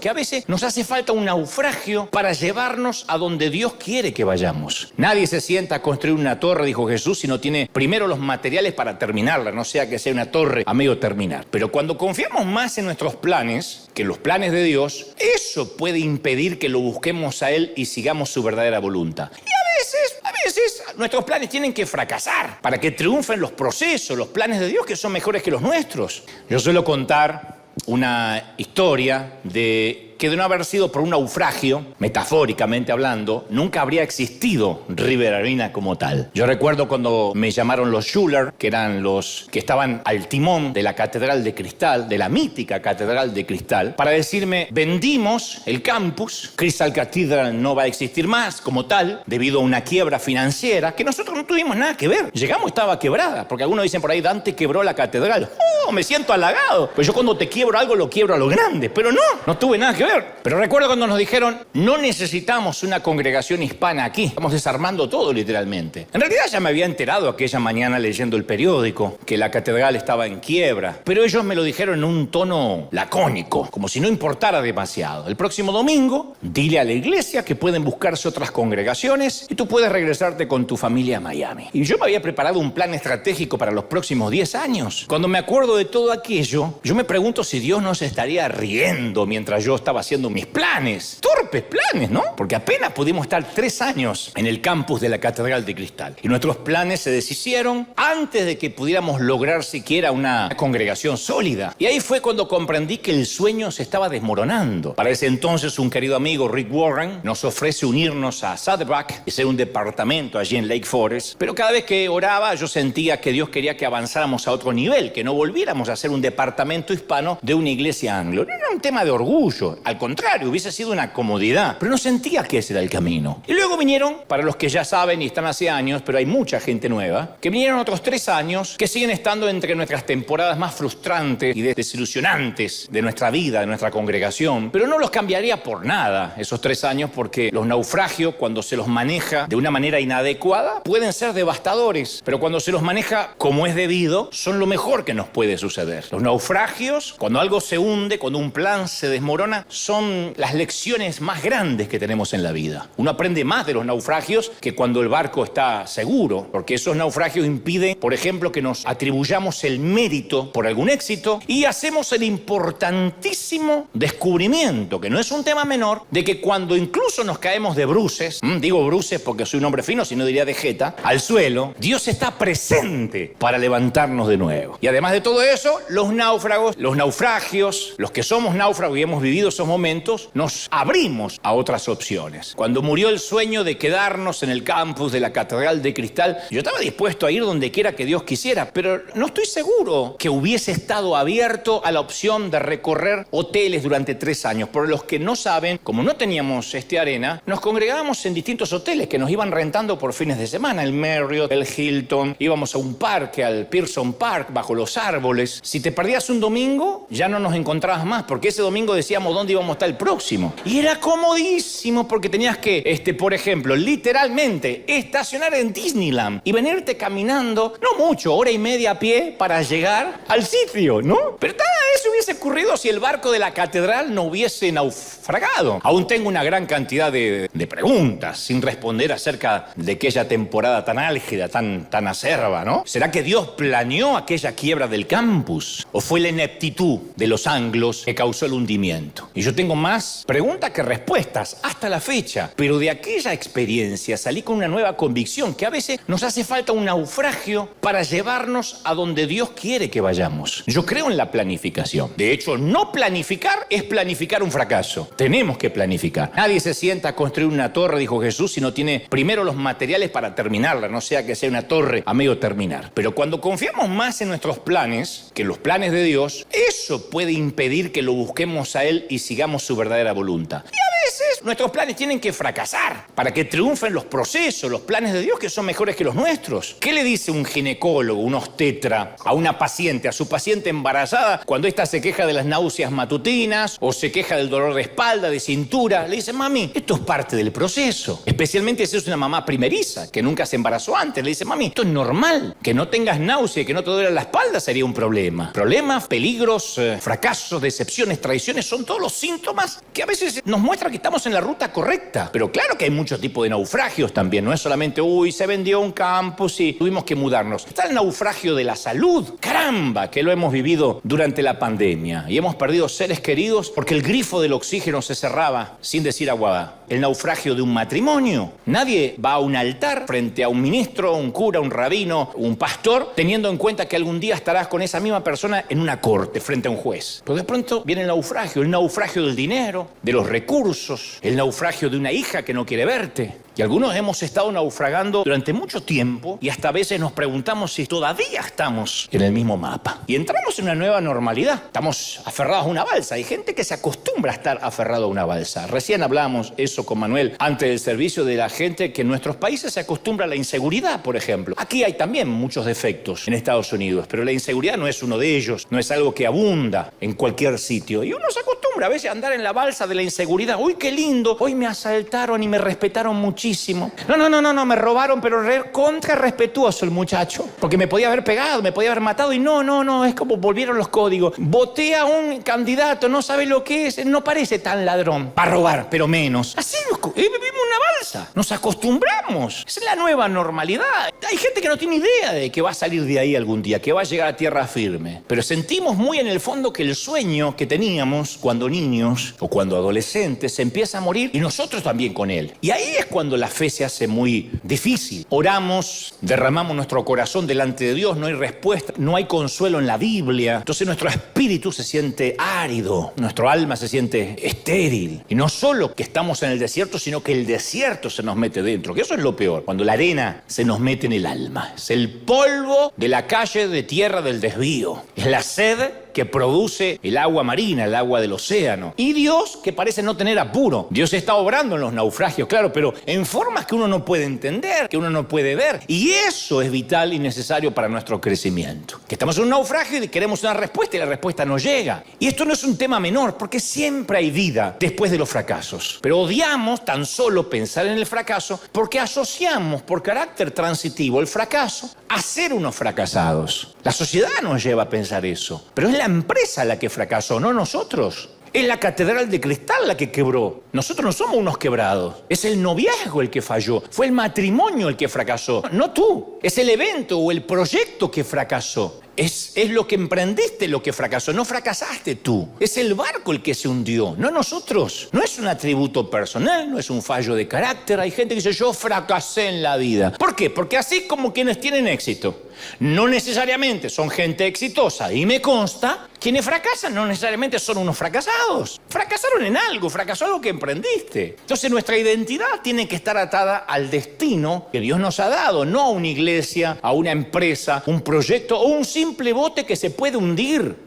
Que a veces nos hace falta un naufragio para llevarnos a donde Dios quiere que vayamos. Nadie se sienta a construir una torre, dijo Jesús, si no tiene primero los materiales para terminarla, no sea que sea una torre a medio terminar. Pero cuando confiamos más en nuestros planes que en los planes de Dios, eso puede impedir que lo busquemos a Él y sigamos su verdadera voluntad. Y a veces nuestros planes tienen que fracasar para que triunfen los procesos, los planes de Dios que son mejores que los nuestros. Yo suelo contar una historia de que de no haber sido por un naufragio, metafóricamente hablando, nunca habría existido River Arena como tal. Yo recuerdo cuando me llamaron los Schuller, que eran los que estaban al timón de la Catedral de Cristal, de la mítica Catedral de Cristal, para decirme, vendimos el campus, Crystal Cathedral no va a existir más como tal, debido a una quiebra financiera, que nosotros no tuvimos nada que ver. Llegamos, estaba quebrada, porque algunos dicen por ahí, Dante quebró la catedral. ¡Oh, me siento halagado! Pues yo cuando te quiebro algo, lo quiebro a lo grande, pero no tuve nada que ver. Pero recuerdo cuando nos dijeron, no necesitamos una congregación hispana aquí, estamos desarmando todo literalmente. En realidad ya me había enterado aquella mañana leyendo el periódico que la catedral estaba en quiebra, pero ellos me lo dijeron en un tono lacónico, como si no importara demasiado. El próximo domingo, dile a la iglesia que pueden buscarse otras congregaciones y tú puedes regresarte con tu familia a Miami. Y yo me había preparado un plan estratégico para los próximos 10 años. Cuando me acuerdo de todo aquello, yo me pregunto si Dios no se estaría riendo mientras yo estaba haciendo mis planes. Torpes planes, ¿no? Porque apenas pudimos estar 3 años en el campus de la Catedral de Cristal. Y nuestros planes se deshicieron antes de que pudiéramos lograr siquiera una congregación sólida. Y ahí fue cuando comprendí que el sueño se estaba desmoronando. Para ese entonces un querido amigo, Rick Warren, nos ofrece unirnos a Saddleback y ser un departamento allí en Lake Forest. Pero cada vez que oraba yo sentía que Dios quería que avanzáramos a otro nivel, que no volviéramos a ser un departamento hispano de una iglesia anglo. No era un tema de orgullo, al contrario, hubiese sido una comodidad, pero no sentía que ese era el camino. Y luego vinieron, para los que ya saben y están hace años, pero hay mucha gente nueva, que vinieron otros 3 años que siguen estando entre nuestras temporadas más frustrantes y desilusionantes de nuestra vida, de nuestra congregación, pero no los cambiaría por nada esos 3 años, porque los naufragios, cuando se los maneja de una manera inadecuada, pueden ser devastadores, pero cuando se los maneja como es debido, son lo mejor que nos puede suceder. Los naufragios, cuando algo se hunde, cuando un plan se desmorona, son las lecciones más grandes que tenemos en la vida. Uno aprende más de los naufragios que cuando el barco está seguro, porque esos naufragios impiden, por ejemplo, que nos atribuyamos el mérito por algún éxito y hacemos el importantísimo descubrimiento, que no es un tema menor, de que cuando incluso nos caemos de bruces, digo bruces porque soy un hombre fino, si no diría de jeta, al suelo, Dios está presente para levantarnos de nuevo. Y además de todo eso, los náufragos, los naufragios, los que somos náufragos y hemos vivido esos momentos, nos abrimos a otras opciones. Cuando murió el sueño de quedarnos en el campus de la Catedral de Cristal, yo estaba dispuesto a ir donde quiera que Dios quisiera, pero no estoy seguro que hubiese estado abierto a la opción de recorrer hoteles durante 3 años. Por los que no saben, como no teníamos arena, nos congregábamos en distintos hoteles que nos iban rentando por fines de semana, el Marriott, el Hilton, íbamos a un parque, al Pearson Park, bajo los árboles. Si te perdías un domingo, ya no nos encontrabas más, porque ese domingo decíamos dónde íbamos a estar el próximo. Y era comodísimo porque tenías que, por ejemplo, literalmente estacionar en Disneyland y venirte caminando, no mucho, 1:30 a pie para llegar al sitio, ¿no? Pero nada de eso hubiese ocurrido si el barco de la catedral no hubiese naufragado. Aún tengo una gran cantidad de preguntas sin responder acerca de aquella temporada tan álgida, tan acerba, ¿no? ¿Será que Dios planeó aquella quiebra del campus? ¿O fue la ineptitud de los anglos que causó el hundimiento? Y yo tengo más preguntas que respuestas hasta la fecha, pero de aquella experiencia salí con una nueva convicción que a veces nos hace falta un naufragio para llevarnos a donde Dios quiere que vayamos. Yo creo en la planificación. De hecho, no planificar es planificar un fracaso. Tenemos que planificar. Nadie se sienta a construir una torre, dijo Jesús, si no tiene primero los materiales para terminarla, no sea que sea una torre a medio terminar. Pero cuando confiamos más en nuestros planes que en los planes de Dios, eso puede impedir que lo busquemos a Él y sigamos su verdadera voluntad. Y a veces veces nuestros planes tienen que fracasar para que triunfen los procesos, los planes de Dios que son mejores que los nuestros. ¿Qué le dice un ginecólogo, un obstetra, a una paciente, a su paciente embarazada, cuando ésta se queja de las náuseas matutinas o se queja del dolor de espalda, de cintura? Le dice, mami, esto es parte del proceso. Especialmente si es una mamá primeriza, que nunca se embarazó antes. Le dice, mami, esto es normal. Que no tengas náusea, que no te duele la espalda sería un problema. Problemas, peligros, fracasos, decepciones, traiciones, son todos los síntomas que a veces nos muestran que estamos en la ruta correcta. Pero claro que hay muchos tipos de naufragios también. No es solamente, se vendió un campus y tuvimos que mudarnos. Está el naufragio de la salud. ¡Caramba! Que lo hemos vivido durante la pandemia. Y hemos perdido seres queridos porque el grifo del oxígeno se cerraba sin decir agua. El naufragio de un matrimonio. Nadie va a un altar frente a un ministro, un cura, un rabino, un pastor, teniendo en cuenta que algún día estarás con esa misma persona en una corte frente a un juez. Pero de pronto viene el naufragio del dinero, de los recursos, el naufragio de una hija que no quiere verte. Y algunos hemos estado naufragando durante mucho tiempo y hasta a veces nos preguntamos si todavía estamos en el mismo mapa. Y entramos en una nueva normalidad. Estamos aferrados a una balsa. Hay gente que se acostumbra a estar aferrado a una balsa. Recién hablábamos eso con Manuel antes del servicio, de la gente que en nuestros países se acostumbra a la inseguridad, por ejemplo. Aquí hay también muchos defectos en Estados Unidos, pero la inseguridad no es uno de ellos. No es algo que abunda en cualquier sitio. Y uno se acostumbra a veces a andar en la balsa de la inseguridad. ¡Uy, qué lindo! Hoy me asaltaron y me respetaron muchísimo. No, me robaron, pero contra respetuoso el muchacho. Porque me podía haber pegado, me podía haber matado y no, es como volvieron los códigos. Voté a un candidato, no sabe lo que es, no parece tan ladrón. Para robar, pero menos. Así vivimos una balsa. Nos acostumbramos. Esa es la nueva normalidad. Hay gente que no tiene idea de que va a salir de ahí algún día, que va a llegar a tierra firme. Pero sentimos muy en el fondo que el sueño que teníamos cuando niños o cuando adolescentes se empieza a morir y nosotros también con él. Y ahí es cuando la fe se hace muy difícil. Oramos, derramamos nuestro corazón delante de Dios, no hay respuesta, no hay consuelo en la Biblia. Entonces nuestro espíritu se siente árido, nuestro alma se siente estéril. Y no solo que estamos en el desierto, sino que el desierto se nos mete dentro, que eso es lo peor, cuando la arena se nos mete en el alma. Es el polvo de la calle de tierra del desvío. Es la sed que produce el agua marina, el agua del océano. Y Dios, que parece no tener apuro. Dios está obrando en los naufragios, claro, pero en formas que uno no puede entender, que uno no puede ver. Y eso es vital y necesario para nuestro crecimiento. Que estamos en un naufragio y queremos una respuesta y la respuesta no llega. Y esto no es un tema menor, porque siempre hay vida después de los fracasos. Pero odiamos tan solo pensar en el fracaso porque asociamos por carácter transitivo el fracaso a ser unos fracasados. La sociedad nos lleva a pensar eso, pero es la empresa la que fracasó, no nosotros. Es la catedral de cristal la que quebró. Nosotros no somos unos quebrados. Es el noviazgo el que falló. Fue el matrimonio el que fracasó, no tú. Es el evento o el proyecto que fracasó. Es lo que emprendiste lo que fracasó, no fracasaste tú. Es el barco el que se hundió, no nosotros. No es un atributo personal, no es un fallo de carácter. Hay gente que dice, yo fracasé en la vida. ¿Por qué? Porque así como quienes tienen éxito, no necesariamente son gente exitosa. Y me consta, quienes fracasan no necesariamente son unos fracasados. Fracasaron en algo, fracasó algo que emprendiste. Entonces nuestra identidad tiene que estar atada al destino que Dios nos ha dado, no a una iglesia, a una empresa, un proyecto o un simple bote que se puede hundir.